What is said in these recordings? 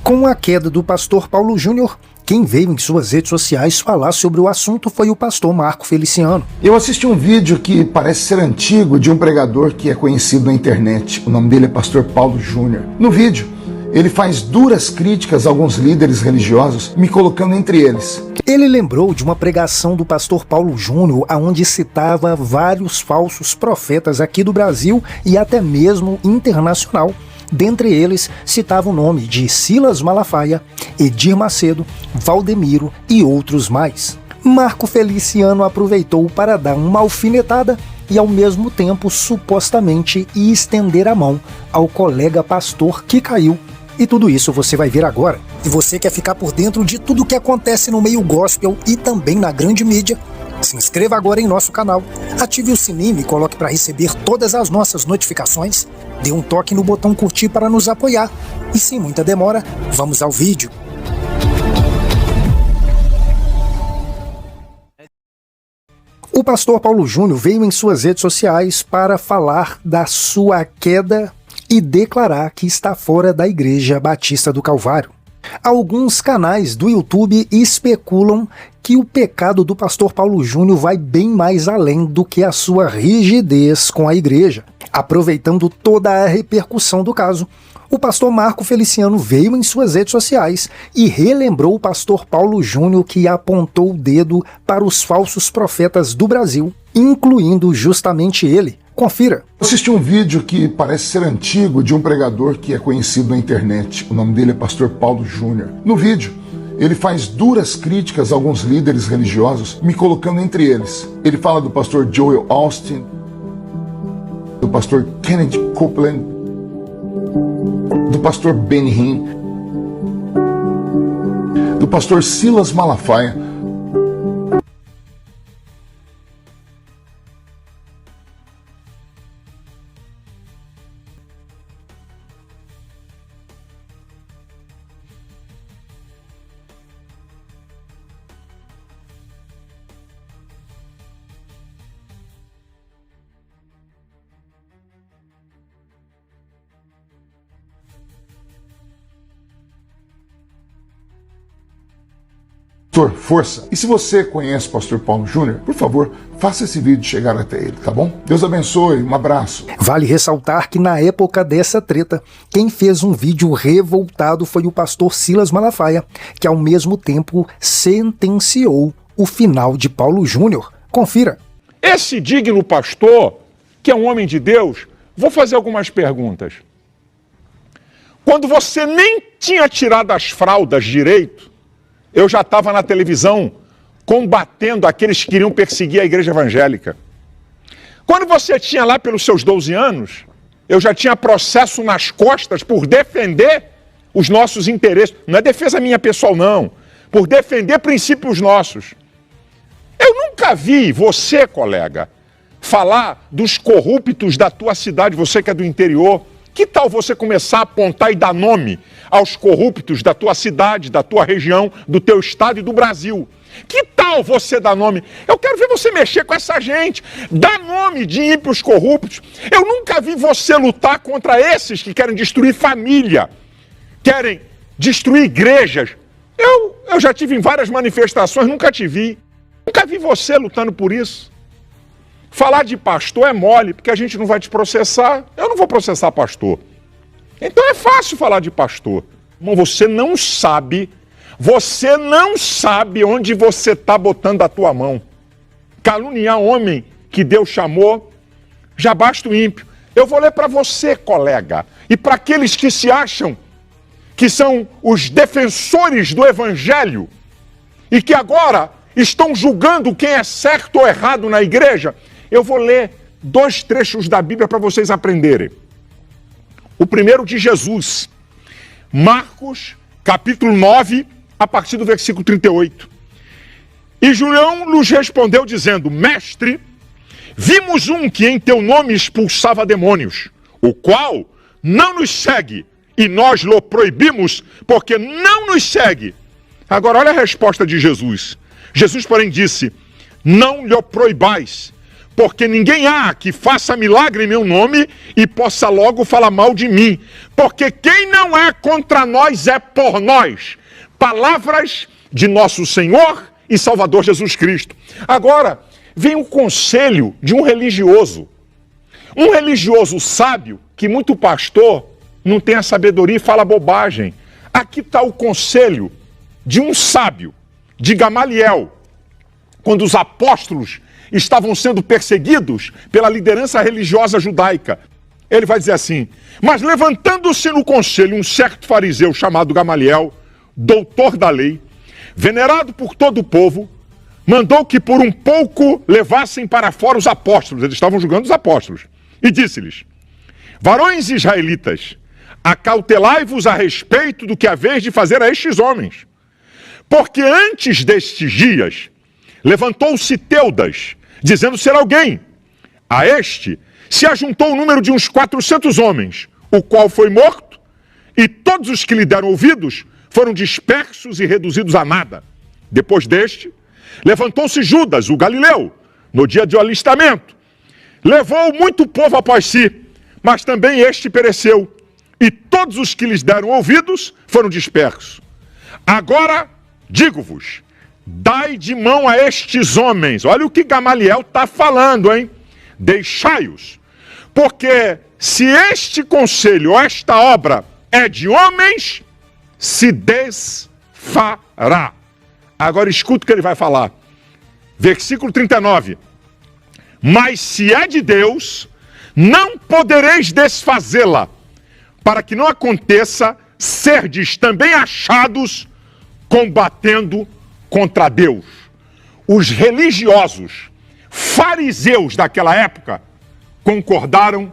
Com a queda do pastor Paulo Júnior, quem veio em suas redes sociais falar sobre o assunto foi o pastor Marco Feliciano. Eu assisti um vídeo que parece ser antigo de um pregador que é conhecido na internet. O nome dele é pastor Paulo Júnior. No vídeo, ele faz duras críticas a alguns líderes religiosos, me colocando entre eles. Ele lembrou de uma pregação do pastor Paulo Júnior, onde citava vários falsos profetas aqui do Brasil e até mesmo internacional. Dentre eles, citava o nome de Silas Malafaia, Edir Macedo, Valdemiro e outros mais. Marco Feliciano aproveitou para dar uma alfinetada e, ao mesmo tempo, supostamente estender a mão ao colega pastor que caiu. E tudo isso você vai ver agora. E você quer ficar por dentro de tudo o que acontece no meio gospel e também na grande mídia? Se inscreva agora em nosso canal, ative o sininho e coloque para receber todas as nossas notificações. Dê um toque no botão curtir para nos apoiar. E sem muita demora, vamos ao vídeo. O pastor Paulo Júnior veio em suas redes sociais para falar da sua queda e declarar que está fora da Igreja Batista do Calvário. Alguns canais do YouTube especulam que o pecado do pastor Paulo Júnior vai bem mais além do que a sua rigidez com a igreja. Aproveitando toda a repercussão do caso, o pastor Marco Feliciano veio em suas redes sociais e relembrou o pastor Paulo Júnior, que apontou o dedo para os falsos profetas do Brasil, incluindo justamente ele. Confira. Eu assisti um vídeo que parece ser antigo de um pregador que é conhecido na internet. O nome dele é pastor Paulo Júnior. No vídeo, ele faz duras críticas a alguns líderes religiosos, me colocando entre eles. Ele fala do pastor Joel Austin, do pastor Kenneth Copeland, do pastor Benny Hinn, do pastor Silas Malafaia. Pastor, força! E se você conhece o pastor Paulo Júnior, por favor, faça esse vídeo chegar até ele, tá bom? Deus abençoe, um abraço. Vale ressaltar que na época dessa treta, quem fez um vídeo revoltado foi o pastor Silas Malafaia, que ao mesmo tempo sentenciou o final de Paulo Júnior. Confira. Esse digno pastor, que é um homem de Deus, vou fazer algumas perguntas. Quando você nem tinha tirado as fraldas direito, eu já estava na televisão combatendo aqueles que queriam perseguir a igreja evangélica. Quando você tinha lá pelos seus 12 anos, eu já tinha processo nas costas por defender os nossos interesses. Não é defesa minha pessoal, não. Por defender princípios nossos. Eu nunca vi você, colega, falar dos corruptos da tua cidade, você que é do interior. Que tal você começar a apontar e dar nome aos corruptos da tua cidade, da tua região, do teu estado e do Brasil? Que tal você dar nome? Eu quero ver você mexer com essa gente, dar nome de ímpios corruptos. Eu nunca vi você lutar contra esses que querem destruir família, querem destruir igrejas. Eu já tive em várias manifestações, nunca te vi. Nunca vi você lutando por isso. Falar de pastor é mole, porque a gente não vai te processar. Eu não vou processar pastor. Então é fácil falar de pastor. Irmão, você não sabe onde você está botando a tua mão. Caluniar homem que Deus chamou, já basta o ímpio. Eu vou ler para você, colega, e para aqueles que se acham que são os defensores do evangelho e que agora estão julgando quem é certo ou errado na igreja. Eu vou ler 2 trechos da Bíblia para vocês aprenderem. O primeiro de Jesus, Marcos, capítulo 9, a partir do versículo 38. E João lhes respondeu dizendo: Mestre, vimos um que em teu nome expulsava demônios, o qual não nos segue, e nós lhe proibimos, porque não nos segue. Agora olha a resposta de Jesus. Jesus, porém, disse: Não lhe proibais, porque ninguém há que faça milagre em meu nome e possa logo falar mal de mim, porque quem não é contra nós é por nós. Palavras de nosso Senhor e Salvador Jesus Cristo. Agora, vem o conselho de um religioso sábio, que muito pastor não tem a sabedoria e fala bobagem. Aqui está o conselho de um sábio, de Gamaliel, quando os apóstolos estavam sendo perseguidos pela liderança religiosa judaica. Ele vai dizer assim: mas levantando-se no conselho um certo fariseu chamado Gamaliel, doutor da lei, venerado por todo o povo, mandou que por um pouco levassem para fora os apóstolos. Eles estavam julgando os apóstolos. E disse-lhes: varões israelitas, acautelai-vos a respeito do que haveis de fazer a estes homens. Porque antes destes dias levantou-se Teudas, dizendo ser alguém. A este se ajuntou o número de uns 400 homens, o qual foi morto, e todos os que lhe deram ouvidos foram dispersos e reduzidos a nada. Depois deste, levantou-se Judas, o Galileu, no dia do alistamento. Levou muito povo após si, mas também este pereceu, e todos os que lhes deram ouvidos foram dispersos. Agora, digo-vos, dai de mão a estes homens. Olha o que Gamaliel está falando, hein? Deixai-os, porque se este conselho, esta obra é de homens, se desfará. Agora escuta o que ele vai falar. Versículo 39. Mas se é de Deus, não podereis desfazê-la, para que não aconteça serdes também achados combatendo contra Deus. Os religiosos, fariseus daquela época, concordaram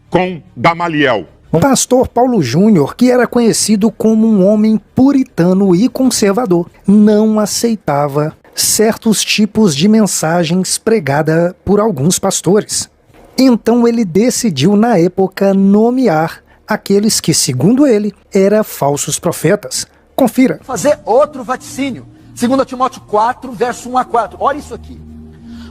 com Gamaliel. O pastor Paulo Júnior, que era conhecido como um homem puritano e conservador, não aceitava certos tipos de mensagens pregadas por alguns pastores. Então ele decidiu, na época, nomear aqueles que, segundo ele, eram falsos profetas. Confira. Fazer outro vaticínio. 2 Timóteo 4, verso 1 a 4. Olha isso aqui.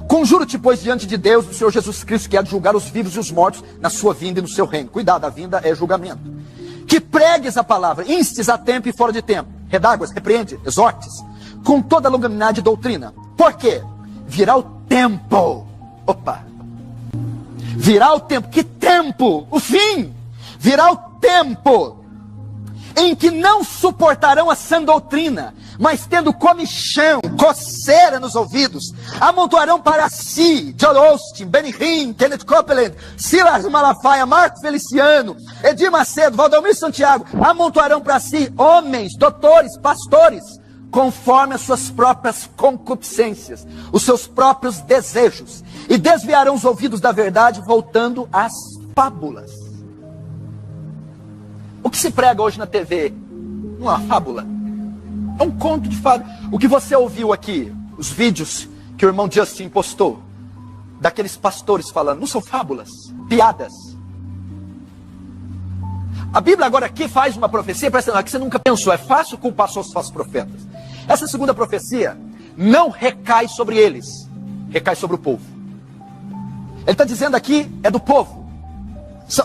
Conjuro-te, pois, diante de Deus, do Senhor Jesus Cristo, que há de julgar os vivos e os mortos na sua vinda e no seu reino. Cuidado, a vinda é julgamento. Que pregues a palavra, instes a tempo e fora de tempo. Redáguas, repreende, exortes, com toda a longanimidade e doutrina. Por quê? Virá o tempo. Virá o tempo. Que tempo? O fim. Virá o tempo em que não suportarão a sã doutrina, mas tendo comichão, coceira nos ouvidos, amontoarão para si John Austin, Benny Hinn, Kenneth Copeland, Silas Malafaia, Marco Feliciano, Edir Macedo, Valdomiro Santiago, amontoarão para si homens, doutores, pastores, conforme as suas próprias concupiscências, os seus próprios desejos, e desviarão os ouvidos da verdade, voltando às fábulas. O que se prega hoje na TV não é uma fábula, é um conto de fada. O que você ouviu aqui, os vídeos que o irmão Justin postou, daqueles pastores falando, não são fábulas, piadas. A Bíblia agora aqui faz uma profecia, presta atenção, que você nunca pensou, é fácil culpar só os falsos profetas. Essa segunda profecia não recai sobre eles, recai sobre o povo. Ele está dizendo aqui, é do povo,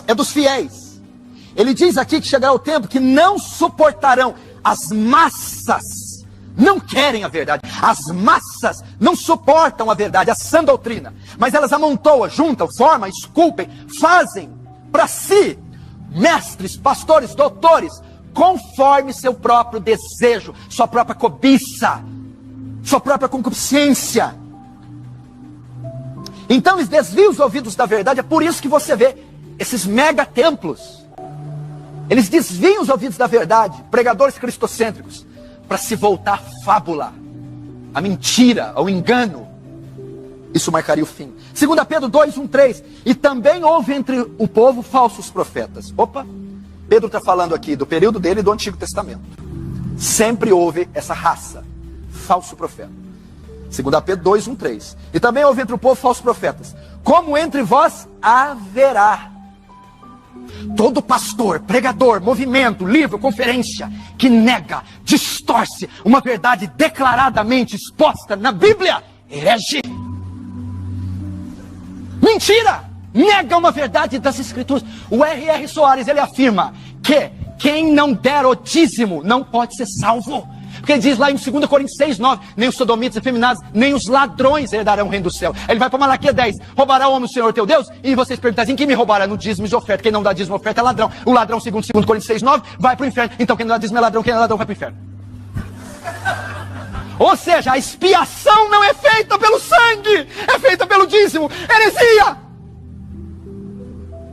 é dos fiéis. Ele diz aqui que chegará o tempo que não suportarão. As massas não querem a verdade. As massas não suportam a verdade, a sã doutrina. Mas elas amontoam, juntam, formam, esculpem, fazem para si mestres, pastores, doutores, conforme seu próprio desejo, sua própria cobiça, sua própria concupiscência. Então eles desviam os ouvidos da verdade. É por isso que você vê esses mega templos. Eles desviam os ouvidos da verdade, pregadores cristocêntricos, para se voltar à fábula, à mentira, ao engano. Isso marcaria o fim. 2 Pedro 2, 1, 3. E também houve entre o povo falsos profetas. Pedro está falando aqui do período dele e do Antigo Testamento. Sempre houve essa raça, falso profeta. 2 Pedro 2, 1, 3. E também houve entre o povo falsos profetas, como entre vós haverá. Todo pastor, pregador, movimento, livro, conferência que nega, distorce uma verdade declaradamente exposta na Bíblia, herege. mentira, nega uma verdade das Escrituras. O R.R. Soares, ele afirma que quem não der o dízimo não pode ser salvo. Porque ele diz lá em 2 Coríntios 6:9, nem os sodomitas e efeminados, nem os ladrões herdarão o reino do céu. Aí ele vai para Malaquias 10, roubará o homem o Senhor teu Deus? E vocês perguntam assim, quem me roubará? No dízimo e oferta. Quem não dá dízimo e oferta é ladrão. O ladrão, segundo 2 Coríntios 6:9, vai para o inferno. Então quem não dá dízimo é ladrão, quem é ladrão vai para o inferno. Ou seja, a expiação não é feita pelo sangue, é feita pelo dízimo. Heresia!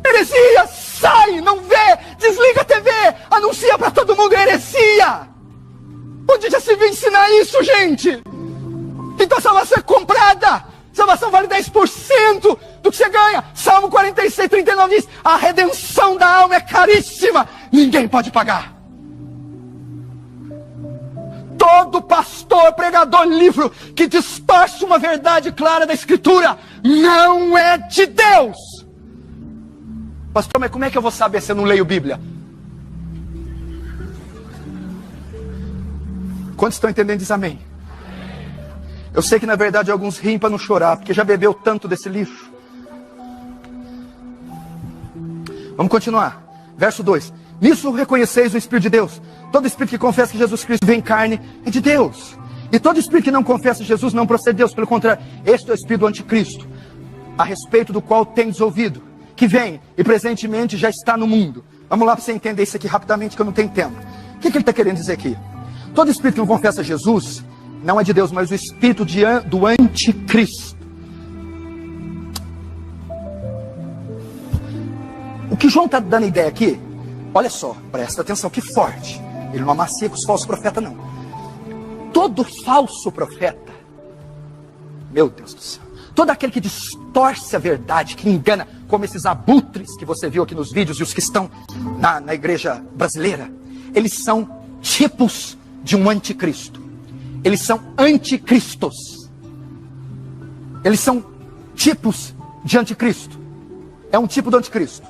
Heresia! Sai, não vê, desliga a TV, anuncia para todo mundo heresia! Onde já se viu ensinar isso, gente? Então a salvação é comprada. Salvação vale 10% do que você ganha. Salmo 46:39 diz, a redenção da alma é caríssima. Ninguém pode pagar. Todo pastor, pregador, livro que distorce uma verdade clara da Escritura não é de Deus. Pastor, mas como é que eu vou saber se eu não leio Bíblia? Quantos estão entendendo? Diz amém. Eu sei que na verdade alguns riem para não chorar, porque já bebeu tanto desse lixo. Vamos continuar. Verso 2. Nisso reconheceis o Espírito de Deus. Todo Espírito que confessa que Jesus Cristo veio em carne é de Deus. E todo Espírito que não confessa Jesus não procede de Deus. Pelo contrário, este é o Espírito do Anticristo, a respeito do qual tendes ouvido, que vem e presentemente já está no mundo. Vamos lá para você entender isso aqui rapidamente, que eu não tenho tempo. O que ele está querendo dizer aqui? Todo espírito que não confessa Jesus não é de Deus, mas o espírito do anticristo. O que João está dando ideia aqui, olha só, presta atenção, que forte. Ele não amacia com os falsos profetas, não. Todo falso profeta, meu Deus do céu, todo aquele que distorce a verdade, que engana, como esses abutres que você viu aqui nos vídeos e os que estão na igreja brasileira, eles são tipos de um anticristo. Eles são anticristos. Eles são tipos de anticristo. É um tipo do anticristo.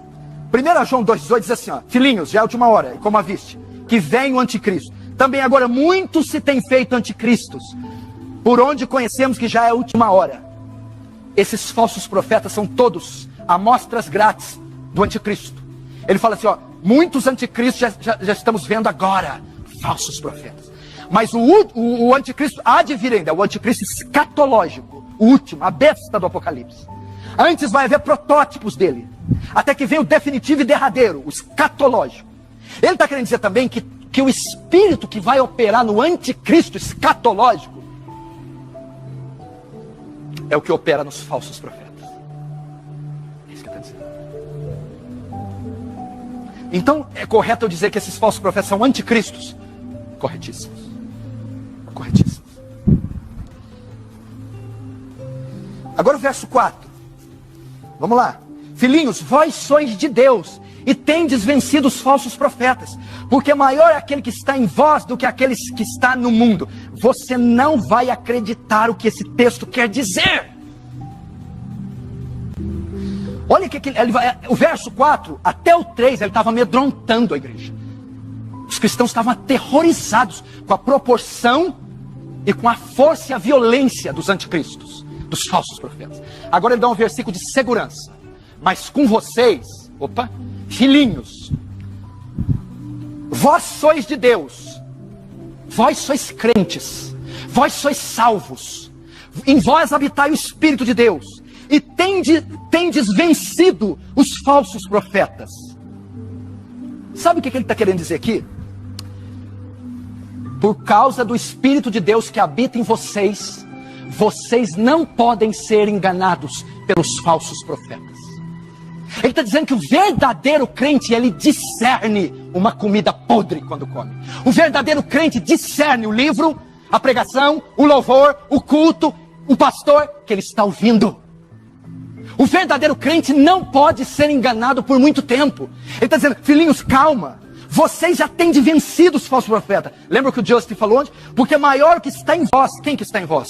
1 João 2,18 diz assim, ó, filhinhos, já é a última hora, e como a viste, que vem o anticristo. Também agora muitos se têm feito anticristos, por onde conhecemos que já é a última hora. Esses falsos profetas são todos amostras grátis do anticristo. Ele fala assim, ó, muitos anticristos já estamos vendo agora, falsos profetas. Mas o anticristo há de vir ainda, o anticristo escatológico, o último, a besta do Apocalipse. Antes vai haver protótipos dele, até que vem o definitivo e derradeiro, o escatológico. Ele está querendo dizer também que o espírito que vai operar no anticristo escatológico é o que opera nos falsos profetas. É isso que ele está dizendo. Então, é correto eu dizer que esses falsos profetas são anticristos? Corretíssimos. Corretíssimos. Agora o verso 4. Vamos lá. Filhinhos, vós sois de Deus e tendes vencido os falsos profetas, porque maior é aquele que está em vós do que aquele que está no mundo. Você não vai acreditar o que esse texto quer dizer. Olha que o verso 4 até o 3, ele estava amedrontando a igreja. Os cristãos estavam aterrorizados com a proporção e com a força e a violência dos anticristos, dos falsos profetas. Agora ele dá um versículo de segurança. Mas com vocês, filhinhos, vós sois de Deus, vós sois crentes, vós sois salvos, em vós habitai o Espírito de Deus, e tendes vencido os falsos profetas. Sabe o que ele está querendo dizer aqui? Por causa do Espírito de Deus que habita em vocês, vocês não podem ser enganados pelos falsos profetas. Ele está dizendo que o verdadeiro crente, ele discerne uma comida podre quando come. O verdadeiro crente discerne o livro, a pregação, o louvor, o culto, o pastor que ele está ouvindo. O verdadeiro crente não pode ser enganado por muito tempo. Ele está dizendo, filhinhos, calma. Vocês já têm vencido os falsos profetas. Lembra o que o Justin falou ontem? Porque maior que está em vós, quem que está em vós?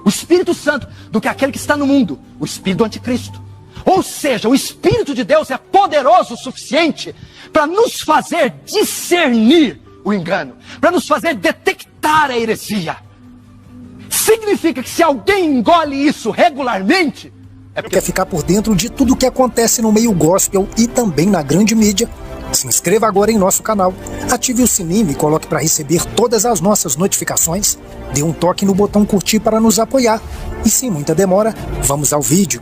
O Espírito Santo, do que aquele que está no mundo, o Espírito do Anticristo. Ou seja, o Espírito de Deus é poderoso o suficiente para nos fazer discernir o engano, para nos fazer detectar a heresia. Significa que se alguém engole isso regularmente, Quer ficar por dentro de tudo que acontece no meio gospel e também na grande mídia? Se inscreva agora em nosso canal, ative o sininho e coloque para receber todas as nossas notificações. Dê um toque no botão curtir para nos apoiar. E sem muita demora, vamos ao vídeo.